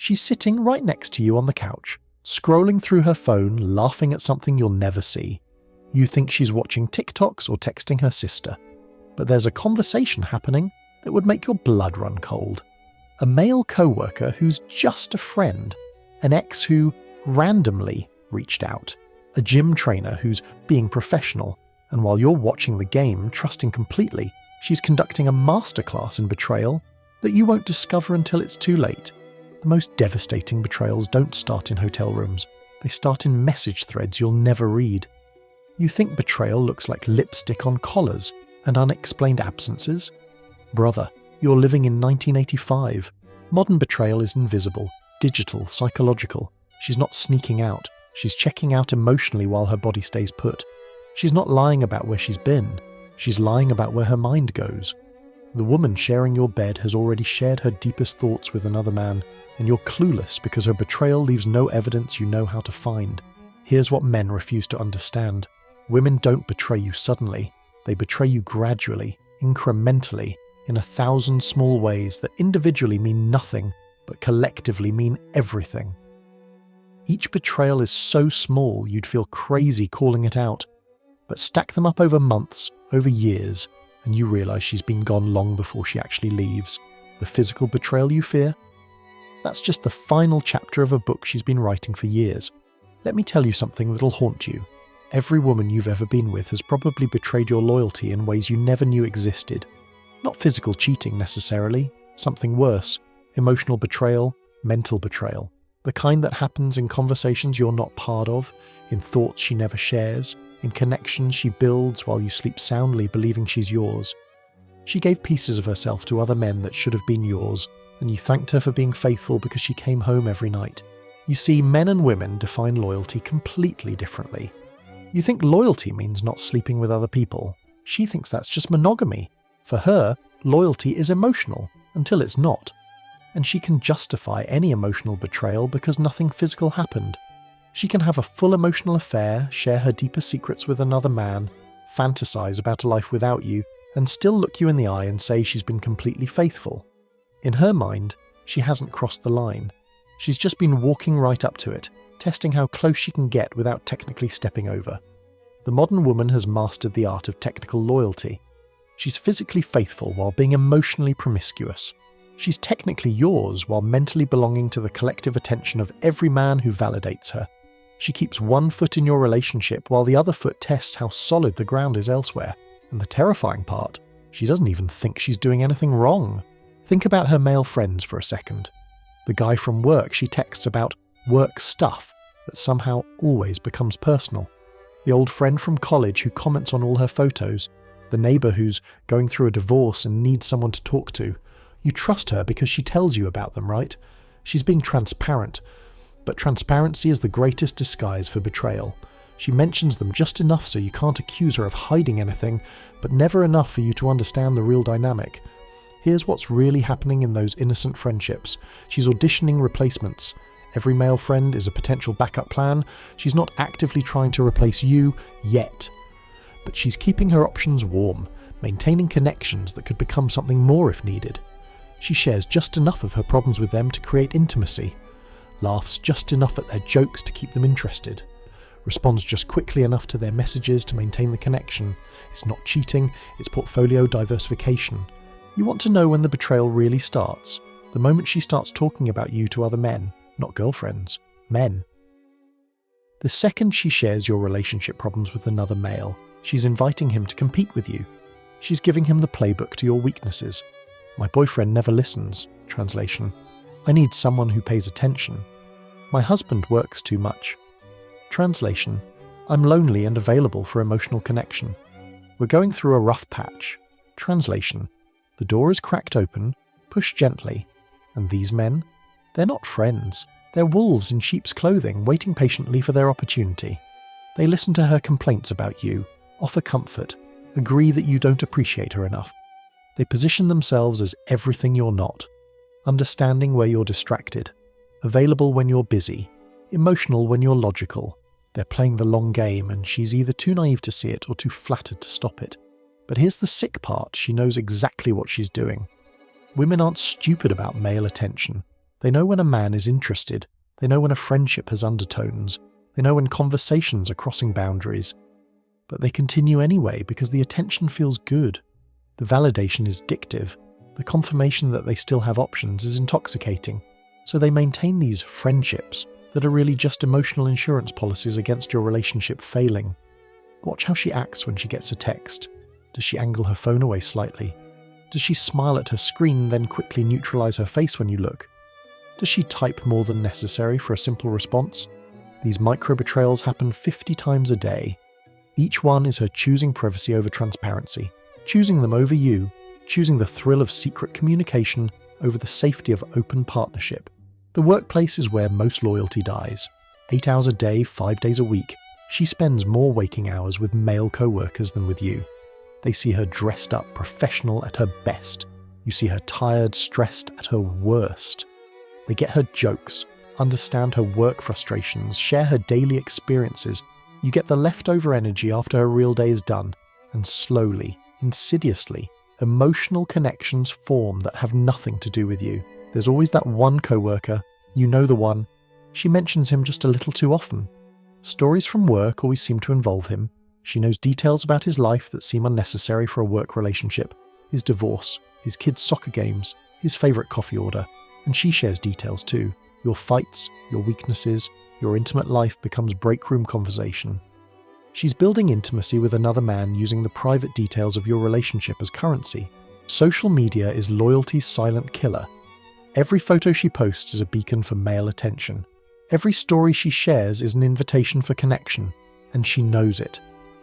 She's sitting right next to you on the couch, scrolling through her phone, laughing at something you'll never see. You think she's watching TikToks or texting her sister, but there's a conversation happening that would make your blood run cold. A male coworker who's just a friend, an ex who randomly reached out, a gym trainer who's being professional, and while you're watching the game, trusting completely, she's conducting a masterclass in betrayal that you won't discover until it's too late. The most devastating betrayals don't start in hotel rooms. They start in message threads you'll never read. You think betrayal looks like lipstick on collars and unexplained absences? Brother, you're living in 1985. Modern betrayal is invisible, digital, psychological. She's not sneaking out. She's checking out emotionally while her body stays put. She's not lying about where she's been. She's lying about where her mind goes. The woman sharing your bed has already shared her deepest thoughts with another man, and you're clueless because her betrayal leaves no evidence you know how to find. Here's what men refuse to understand. Women don't betray you suddenly. They betray you gradually, incrementally, in 1,000 small ways that individually mean nothing, but collectively mean everything. Each betrayal is so small you'd feel crazy calling it out, but stack them up over months, over years, and you realise she's been gone long before she actually leaves. The physical betrayal you fear? That's just the final chapter of a book she's been writing for years. Let me tell you something that'll haunt you. Every woman you've ever been with has probably betrayed your loyalty in ways you never knew existed. Not physical cheating necessarily, something worse. Emotional betrayal, mental betrayal. The kind that happens in conversations you're not part of, in thoughts she never shares, in connections she builds while you sleep soundly believing she's yours. She gave pieces of herself to other men that should have been yours, and you thanked her for being faithful because she came home every night. You see, men and women define loyalty completely differently. You think loyalty means not sleeping with other people. She thinks that's just monogamy. For her, loyalty is emotional, until it's not. And she can justify any emotional betrayal because nothing physical happened. She can have a full emotional affair, share her deepest secrets with another man, fantasize about a life without you, and still look you in the eye and say she's been completely faithful. In her mind, she hasn't crossed the line. She's just been walking right up to it, testing how close she can get without technically stepping over. The modern woman has mastered the art of technical loyalty. She's physically faithful while being emotionally promiscuous. She's technically yours while mentally belonging to the collective attention of every man who validates her. She keeps one foot in your relationship while the other foot tests how solid the ground is elsewhere. And the terrifying part, she doesn't even think she's doing anything wrong. Think about her male friends for a second. The guy from work she texts about work stuff that somehow always becomes personal. The old friend from college who comments on all her photos. The neighbour who's going through a divorce and needs someone to talk to. You trust her because she tells you about them, right? She's being transparent. But transparency is the greatest disguise for betrayal. She mentions them just enough so you can't accuse her of hiding anything, but never enough for you to understand the real dynamic. Here's what's really happening in those innocent friendships. She's auditioning replacements. Every male friend is a potential backup plan. She's not actively trying to replace you yet. But she's keeping her options warm, maintaining connections that could become something more if needed. She shares just enough of her problems with them to create intimacy, laughs just enough at their jokes to keep them interested, responds just quickly enough to their messages to maintain the connection. It's not cheating, it's portfolio diversification. You want to know when the betrayal really starts. The moment she starts talking about you to other men, not girlfriends, men. The second she shares your relationship problems with another male, she's inviting him to compete with you. She's giving him the playbook to your weaknesses. My boyfriend never listens. Translation: I need someone who pays attention. My husband works too much. Translation: I'm lonely and available for emotional connection. We're going through a rough patch. Translation: the door is cracked open, push gently. And these men? They're not friends. They're wolves in sheep's clothing, waiting patiently for their opportunity. They listen to her complaints about you, offer comfort, agree that you don't appreciate her enough. They position themselves as everything you're not, understanding where you're distracted, available when you're busy, emotional when you're logical. They're playing the long game, and she's either too naive to see it or too flattered to stop it. But here's the sick part: she knows exactly what she's doing. Women aren't stupid about male attention. They know when a man is interested. They know when a friendship has undertones. They know when conversations are crossing boundaries. But they continue anyway because the attention feels good. The validation is addictive. The confirmation that they still have options is intoxicating. So they maintain these friendships that are really just emotional insurance policies against your relationship failing. Watch how she acts when she gets a text. Does she angle her phone away slightly? Does she smile at her screen then quickly neutralize her face when you look? Does she type more than necessary for a simple response? These micro-betrayals happen 50 times a day. Each one is her choosing privacy over transparency, choosing them over you, choosing the thrill of secret communication over the safety of open partnership. The workplace is where most loyalty dies. 8 hours a day, 5 days a week, she spends more waking hours with male co-workers than with you. They see her dressed up, professional at her best. You see her tired, stressed at her worst. They get her jokes, understand her work frustrations, share her daily experiences. You get the leftover energy after her real day is done, and slowly, insidiously, emotional connections form that have nothing to do with you. There's always that one coworker, you know the one. She mentions him just a little too often. Stories from work always seem to involve him. She knows details about his life that seem unnecessary for a work relationship. His divorce, his kids' soccer games, his favourite coffee order. And she shares details too. Your fights, your weaknesses, your intimate life becomes break room conversation. She's building intimacy with another man using the private details of your relationship as currency. Social media is loyalty's silent killer. Every photo she posts is a beacon for male attention. Every story she shares is an invitation for connection, and she knows it.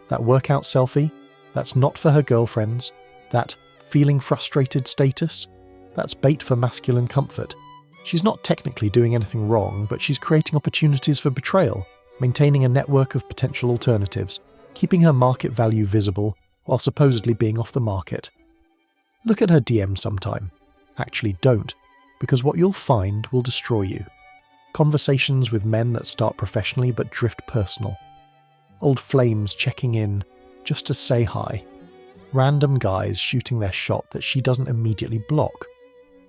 That workout selfie, that's not for her girlfriends. That feeling frustrated status, that's bait for masculine comfort. She's not technically doing anything wrong, but she's creating opportunities for betrayal, maintaining a network of potential alternatives, keeping her market value visible while supposedly being off the market. Look at her DM sometime. Actually don't, because what you'll find will destroy you. Conversations with men that start professionally but drift personal. Old flames checking in just to say hi. Random guys shooting their shot that she doesn't immediately block.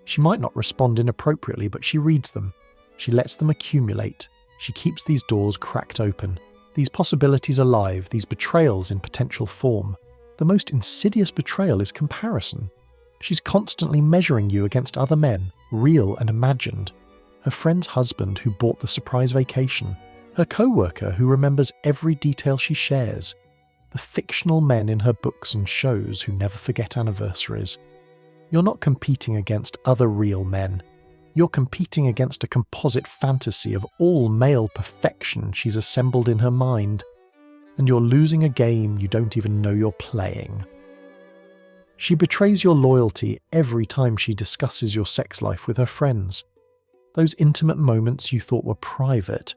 She might not respond inappropriately, but she reads them. She lets them accumulate. She keeps these doors cracked open, these possibilities alive, these betrayals in potential form. The most insidious betrayal is comparison. She's constantly measuring you against other men, real and imagined. Her friend's husband who bought the surprise vacation. Her co-worker who remembers every detail she shares. The fictional men in her books and shows who never forget anniversaries. You're not competing against other real men. You're competing against a composite fantasy of all male perfection she's assembled in her mind. And you're losing a game you don't even know you're playing. She betrays your loyalty every time she discusses your sex life with her friends. Those intimate moments you thought were private,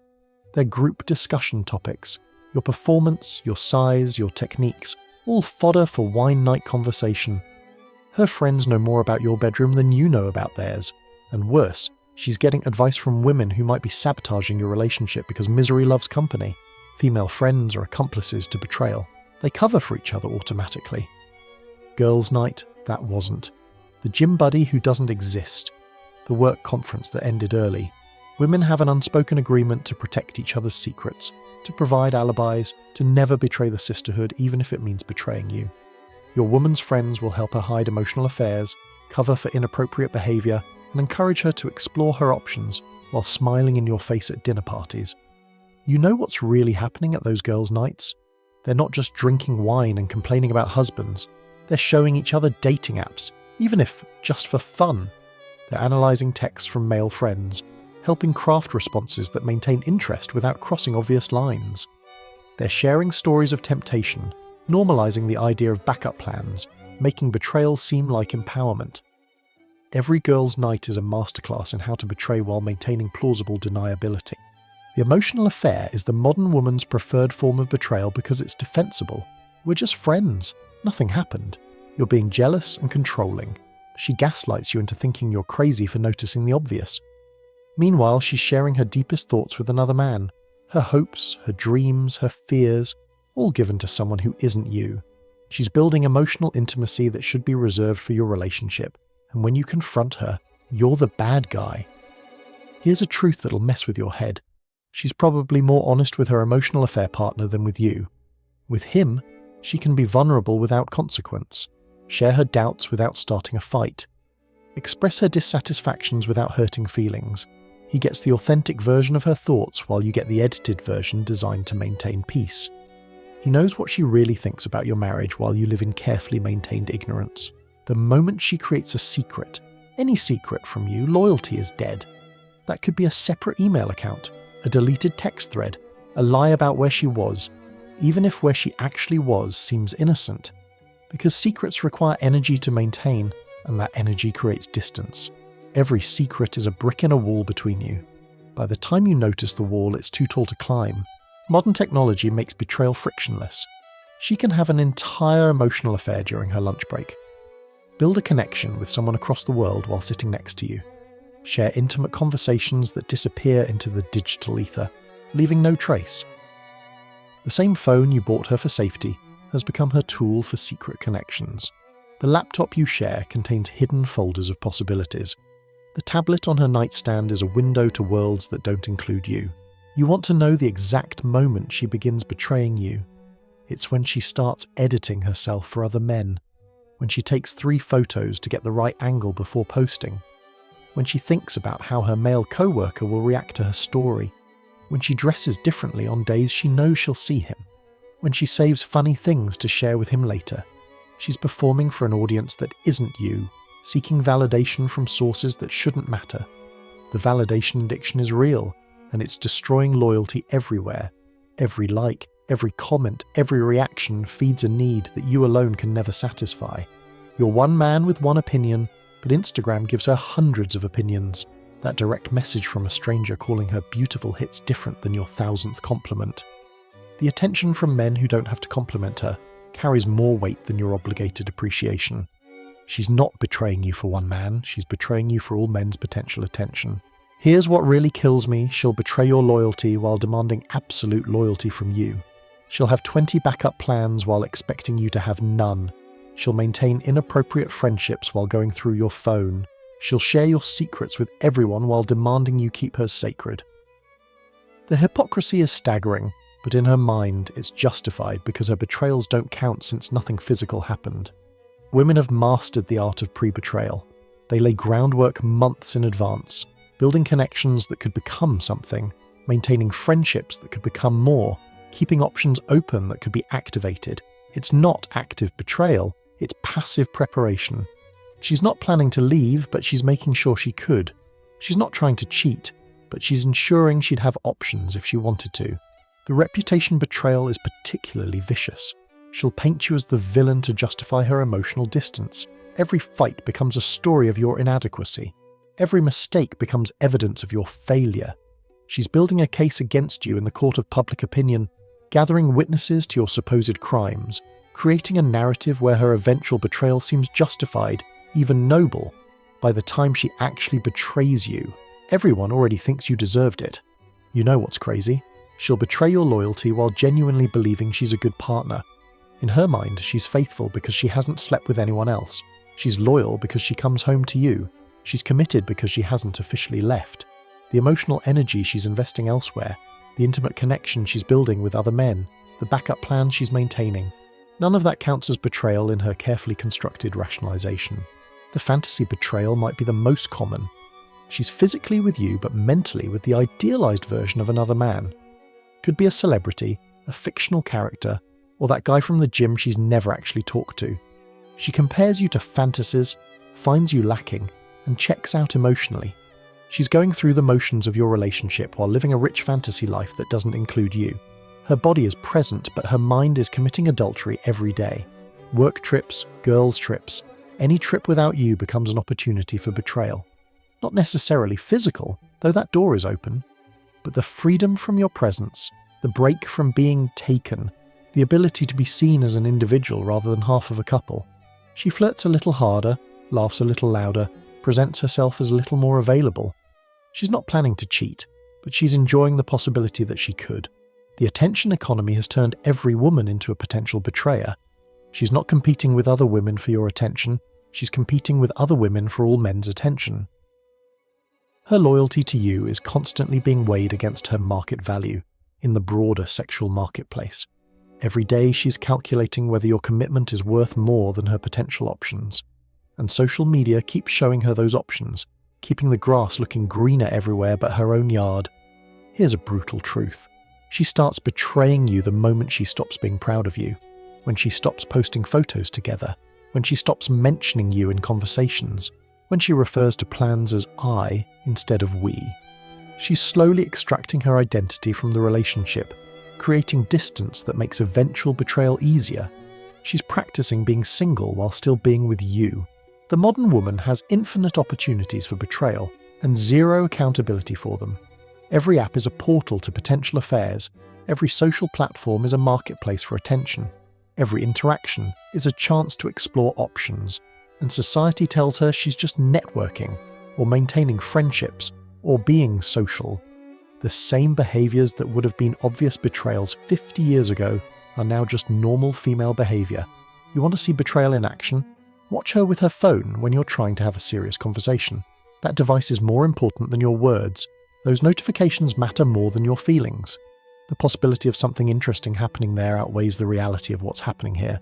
they're group discussion topics. Your performance, your size, your techniques, all fodder for wine night conversation. Her friends know more about your bedroom than you know about theirs. And worse, she's getting advice from women who might be sabotaging your relationship because misery loves company. Female friends or accomplices to betrayal. They cover for each other automatically. Girls' night, that wasn't. The gym buddy who doesn't exist. The work conference that ended early. Women have an unspoken agreement to protect each other's secrets, to provide alibis, to never betray the sisterhood even if it means betraying you. Your woman's friends will help her hide emotional affairs, cover for inappropriate behaviour, and encourage her to explore her options while smiling in your face at dinner parties. You know what's really happening at those girls' nights? They're not just drinking wine and complaining about husbands. They're showing each other dating apps, even if just for fun. They're analysing texts from male friends, helping craft responses that maintain interest without crossing obvious lines. They're sharing stories of temptation, normalising the idea of backup plans, making betrayal seem like empowerment. Every girl's night is a masterclass in how to betray while maintaining plausible deniability. The emotional affair is the modern woman's preferred form of betrayal because it's defensible. We're just friends. Nothing happened. You're being jealous and controlling. She gaslights you into thinking you're crazy for noticing the obvious. Meanwhile, she's sharing her deepest thoughts with another man. Her hopes, her dreams, her fears, all given to someone who isn't you. She's building emotional intimacy that should be reserved for your relationship. And when you confront her, you're the bad guy. Here's a truth that'll mess with your head. She's probably more honest with her emotional affair partner than with you. With him, she can be vulnerable without consequence, share her doubts without starting a fight, express her dissatisfactions without hurting feelings. He gets the authentic version of her thoughts while you get the edited version designed to maintain peace. He knows what she really thinks about your marriage while you live in carefully maintained ignorance. The moment she creates a secret, any secret from you, loyalty is dead. That could be a separate email account, a deleted text thread, a lie about where she was, even if where she actually was seems innocent. Because secrets require energy to maintain, and that energy creates distance. Every secret is a brick in a wall between you. By the time you notice the wall, it's too tall to climb. Modern technology makes betrayal frictionless. She can have an entire emotional affair during her lunch break. Build a connection with someone across the world while sitting next to you. Share intimate conversations that disappear into the digital ether, leaving no trace. The same phone you bought her for safety has become her tool for secret connections. The laptop you share contains hidden folders of possibilities. The tablet on her nightstand is a window to worlds that don't include you. You want to know the exact moment she begins betraying you. It's when she starts editing herself for other men, when she takes 3 photos to get the right angle before posting, when she thinks about how her male coworker will react to her story, when she dresses differently on days she knows she'll see him, when she saves funny things to share with him later. She's performing for an audience that isn't you, seeking validation from sources that shouldn't matter. The validation addiction is real, and it's destroying loyalty everywhere. Every like, every comment, every reaction feeds a need that you alone can never satisfy. You're one man with one opinion, but Instagram gives her hundreds of opinions. That direct message from a stranger calling her beautiful hits different than your 1000th compliment. The attention from men who don't have to compliment her carries more weight than your obligated appreciation. She's not betraying you for one man, she's betraying you for all men's potential attention. Here's what really kills me: she'll betray your loyalty while demanding absolute loyalty from you. She'll have 20 backup plans while expecting you to have none. She'll maintain inappropriate friendships while going through your phone. She'll share your secrets with everyone while demanding you keep hers sacred. The hypocrisy is staggering, but in her mind it's justified because her betrayals don't count since nothing physical happened. Women have mastered the art of pre-betrayal. They lay groundwork months in advance, building connections that could become something, maintaining friendships that could become more, keeping options open that could be activated. It's not active betrayal, it's passive preparation. She's not planning to leave, but she's making sure she could. She's not trying to cheat, but she's ensuring she'd have options if she wanted to. The reputation betrayal is particularly vicious. She'll paint you as the villain to justify her emotional distance. Every fight becomes a story of your inadequacy. Every mistake becomes evidence of your failure. She's building a case against you in the court of public opinion, gathering witnesses to your supposed crimes, creating a narrative where her eventual betrayal seems justified, even noble. By the time she actually betrays you, everyone already thinks you deserved it. You know what's crazy? She'll betray your loyalty while genuinely believing she's a good partner. In her mind, she's faithful because she hasn't slept with anyone else. She's loyal because she comes home to you. She's committed because she hasn't officially left. The emotional energy she's investing elsewhere, the intimate connection she's building with other men, the backup plans she's maintaining. None of that counts as betrayal in her carefully constructed rationalization. The fantasy betrayal might be the most common. She's physically with you but mentally with the idealized version of another man. Could be a celebrity, a fictional character, or that guy from the gym she's never actually talked to. She compares you to fantasies, finds you lacking, and checks out emotionally. She's going through the motions of your relationship while living a rich fantasy life that doesn't include you. Her body is present, but her mind is committing adultery every day. Work trips, girls' trips, any trip without you becomes an opportunity for betrayal. Not necessarily physical, though that door is open, but the freedom from your presence, the break from being taken, the ability to be seen as an individual rather than half of a couple. She flirts a little harder, laughs a little louder, presents herself as a little more available. She's not planning to cheat, but she's enjoying the possibility that she could. The attention economy has turned every woman into a potential betrayer. She's not competing with other women for your attention, she's competing with other women for all men's attention. Her loyalty to you is constantly being weighed against her market value in the broader sexual marketplace. Every day she's calculating whether your commitment is worth more than her potential options. And social media keeps showing her those options, keeping the grass looking greener everywhere but her own yard. Here's a brutal truth. She starts betraying you the moment she stops being proud of you, when she stops posting photos together, when she stops mentioning you in conversations, when she refers to plans as I instead of we. She's slowly extracting her identity from the relationship, creating distance that makes eventual betrayal easier. She's practicing being single while still being with you. The modern woman has infinite opportunities for betrayal and zero accountability for them. Every app is a portal to potential affairs. Every social platform is a marketplace for attention. Every interaction is a chance to explore options. And society tells her she's just networking, or maintaining friendships, or being social. The same behaviours that would have been obvious betrayals 50 years ago are now just normal female behaviour. You want to see betrayal in action? Watch her with her phone when you're trying to have a serious conversation. That device is more important than your words. Those notifications matter more than your feelings. The possibility of something interesting happening there outweighs the reality of what's happening here.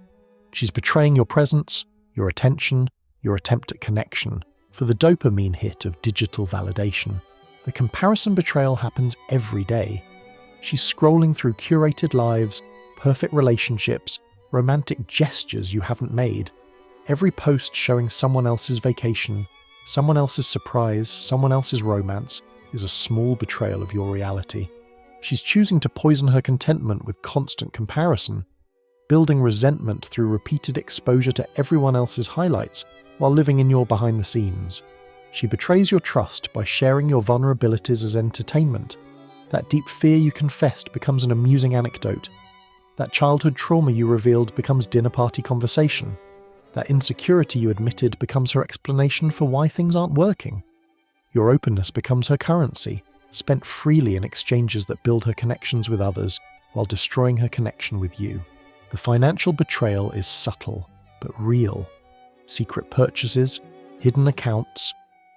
She's betraying your presence, your attention, your attempt at connection, for the dopamine hit of digital validation. The comparison betrayal happens every day. She's scrolling through curated lives, perfect relationships, romantic gestures you haven't made. Every post showing someone else's vacation, someone else's surprise, someone else's romance is a small betrayal of your reality. She's choosing to poison her contentment with constant comparison, building resentment through repeated exposure to everyone else's highlights while living in your behind the scenes. She betrays your trust by sharing your vulnerabilities as entertainment. That deep fear you confessed becomes an amusing anecdote. That childhood trauma you revealed becomes dinner party conversation. That insecurity you admitted becomes her explanation for why things aren't working. Your openness becomes her currency, spent freely in exchanges that build her connections with others while destroying her connection with you. The financial betrayal is subtle, but real. Secret purchases, hidden accounts,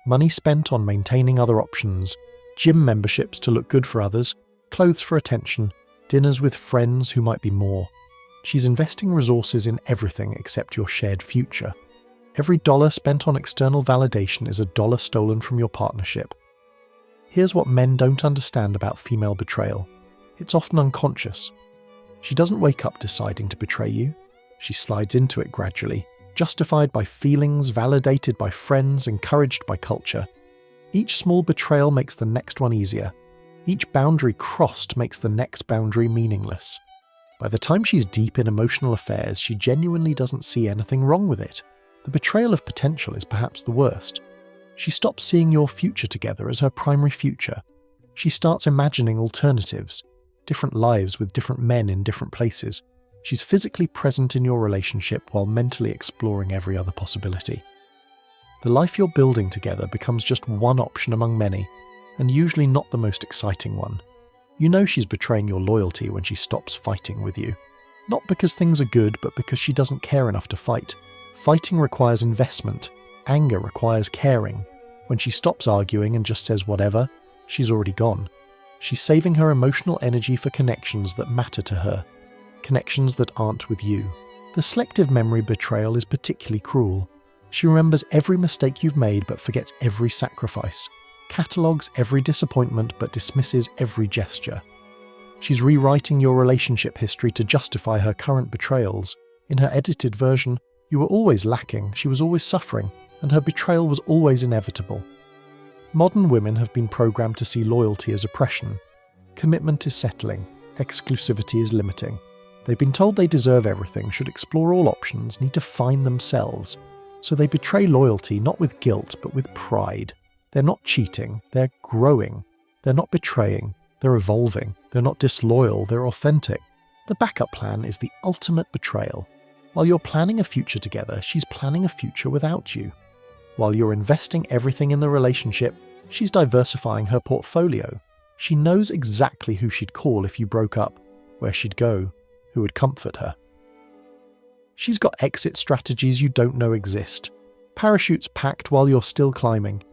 money spent on maintaining other options, gym memberships to look good for others, clothes for attention, dinners with friends who might be more. She's investing resources in everything except your shared future. Every dollar spent on external validation is a dollar stolen from your partnership. Here's what men don't understand about female betrayal. It's often unconscious. She doesn't wake up deciding to betray you. She slides into it gradually, justified by feelings, validated by friends, encouraged by culture. Each small betrayal makes the next one easier. Each boundary crossed makes the next boundary meaningless. By the time she's deep in emotional affairs, she genuinely doesn't see anything wrong with it. The betrayal of potential is perhaps the worst. She stops seeing your future together as her primary future. She starts imagining alternatives, different lives with different men in different places. She's physically present in your relationship while mentally exploring every other possibility. The life you're building together becomes just one option among many, and usually not the most exciting one. You know she's betraying your loyalty when she stops fighting with you. Not because things are good, but because she doesn't care enough to fight. Fighting requires investment. Anger requires caring. When she stops arguing and just says whatever, she's already gone. She's saving her emotional energy for connections that matter to her. Connections that aren't with you. The selective memory betrayal is particularly cruel. She remembers every mistake you've made but forgets every sacrifice. Catalogues every disappointment but dismisses every gesture. She's rewriting your relationship history to justify her current betrayals. In her edited version, you were always lacking, she was always suffering, and her betrayal was always inevitable. Modern women have been programmed to see loyalty as oppression. Commitment is settling. Exclusivity is limiting. They've been told they deserve everything, should explore all options, need to find themselves. So they betray loyalty not with guilt, but with pride. They're not cheating, they're growing. They're not betraying, they're evolving. They're not disloyal, they're authentic. The backup plan is the ultimate betrayal. While you're planning a future together, she's planning a future without you. While you're investing everything in the relationship, she's diversifying her portfolio. She knows exactly who she'd call if you broke up, where she'd go, who would comfort her. She's got exit strategies you don't know exist. Parachutes packed while you're still climbing.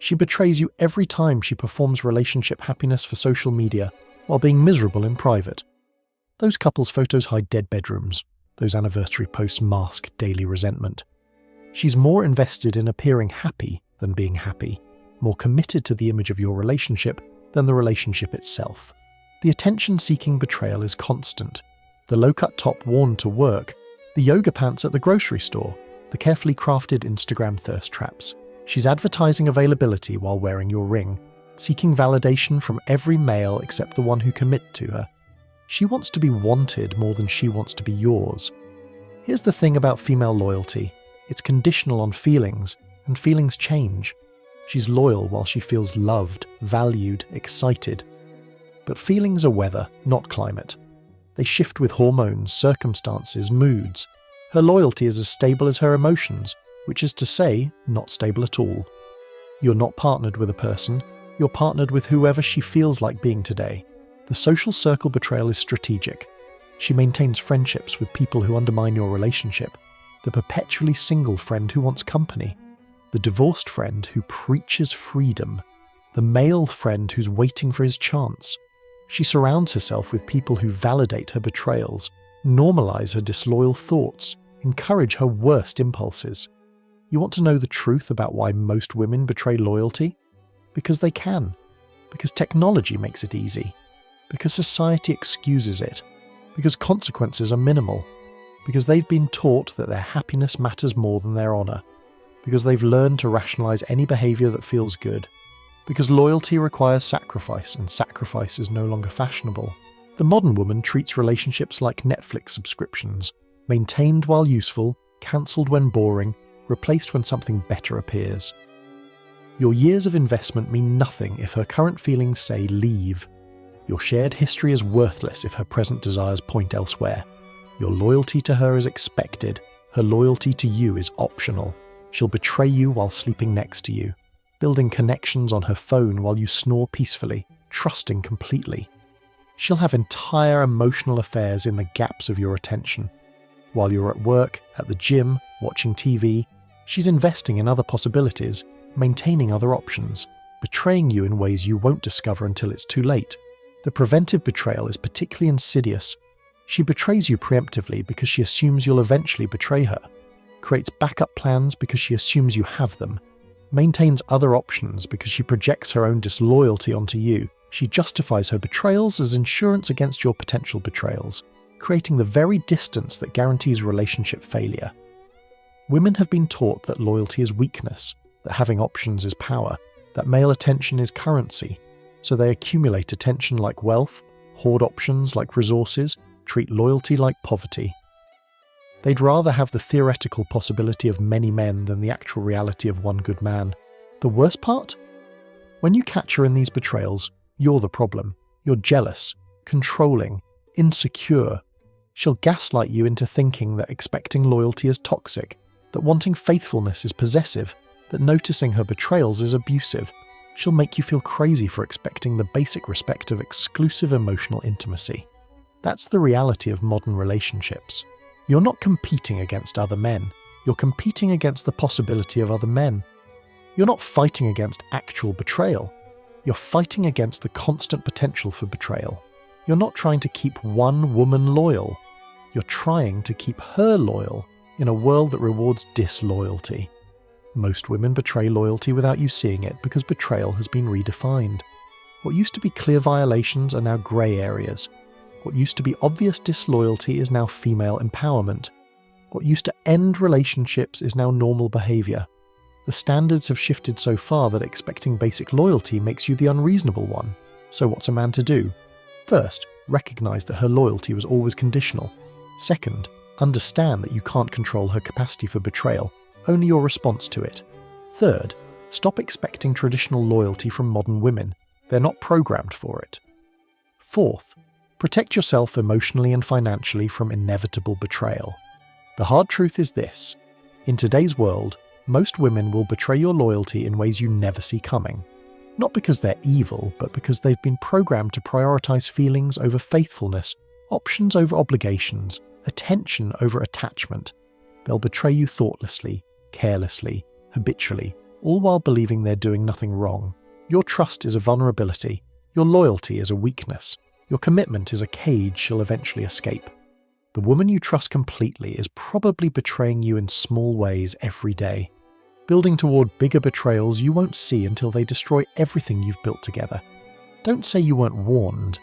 She betrays you every time she performs relationship happiness for social media while being miserable in private. Those couples' photos hide dead bedrooms. Those anniversary posts mask daily resentment. She's more invested in appearing happy than being happy, more committed to the image of your relationship than the relationship itself. The attention-seeking betrayal is constant. The low-cut top worn to work, the yoga pants at the grocery store, the carefully crafted Instagram thirst traps. She's advertising availability while wearing your ring, seeking validation from every male except the one who commit to her. She wants to be wanted more than she wants to be yours. Here's the thing about female loyalty. It's conditional on feelings, and feelings change. She's loyal while she feels loved, valued, excited. But feelings are weather, not climate. They shift with hormones, circumstances, moods. Her loyalty is as stable as her emotions, which is to say, not stable at all. You're not partnered with a person, you're partnered with whoever she feels like being today. The social circle betrayal is strategic. She maintains friendships with people who undermine your relationship. The perpetually single friend who wants company. The divorced friend who preaches freedom. The male friend who's waiting for his chance. She surrounds herself with people who validate her betrayals, normalize her disloyal thoughts, encourage her worst impulses. You want to know the truth about why most women betray loyalty? Because they can. Because technology makes it easy. Because society excuses it. Because consequences are minimal. Because they've been taught that their happiness matters more than their honor. Because they've learned to rationalize any behavior that feels good. Because loyalty requires sacrifice, and sacrifice is no longer fashionable. The modern woman treats relationships like Netflix subscriptions, maintained while useful, cancelled when boring, replaced when something better appears. Your years of investment mean nothing if her current feelings say leave. Your shared history is worthless if her present desires point elsewhere. Your loyalty to her is expected. Her loyalty to you is optional. She'll betray you while sleeping next to you, building connections on her phone while you snore peacefully, trusting completely. She'll have entire emotional affairs in the gaps of your attention. While you're at work, at the gym, watching TV, she's investing in other possibilities, maintaining other options, betraying you in ways you won't discover until it's too late. The preventive betrayal is particularly insidious. She betrays you preemptively because she assumes you'll eventually betray her, creates backup plans because she assumes you have them, maintains other options because she projects her own disloyalty onto you. She justifies her betrayals as insurance against your potential betrayals, creating the very distance that guarantees relationship failure. Women have been taught that loyalty is weakness, that having options is power, that male attention is currency, so they accumulate attention like wealth, hoard options like resources, treat loyalty like poverty. They'd rather have the theoretical possibility of many men than the actual reality of one good man. The worst part? When you catch her in these betrayals, you're the problem. You're jealous, controlling, insecure. She'll gaslight you into thinking that expecting loyalty is toxic, that wanting faithfulness is possessive, that noticing her betrayals is abusive. She'll make you feel crazy for expecting the basic respect of exclusive emotional intimacy. That's the reality of modern relationships. You're not competing against other men. You're competing against the possibility of other men. You're not fighting against actual betrayal. You're fighting against the constant potential for betrayal. You're not trying to keep one woman loyal. You're trying to keep her loyal in a world that rewards disloyalty. Most women betray loyalty without you seeing it because betrayal has been redefined. What used to be clear violations are now grey areas. What used to be obvious disloyalty is now female empowerment. What used to end relationships is now normal behaviour. The standards have shifted so far that expecting basic loyalty makes you the unreasonable one. So what's a man to do? First, recognise that her loyalty was always conditional. Second, understand that you can't control her capacity for betrayal, only your response to it. Third, stop expecting traditional loyalty from modern women. They're not programmed for it. Fourth, protect yourself emotionally and financially from inevitable betrayal. The hard truth is this: in today's world, most women will betray your loyalty in ways you never see coming. Not because they're evil, but because they've been programmed to prioritize feelings over faithfulness, options over obligations, attention over attachment. They'll betray you thoughtlessly, carelessly, habitually, all while believing they're doing nothing wrong. Your trust is a vulnerability, your loyalty is a weakness, your commitment is a cage she'll eventually escape. The woman you trust completely is probably betraying you in small ways every day, building toward bigger betrayals you won't see until they destroy everything you've built together. Don't say you weren't warned.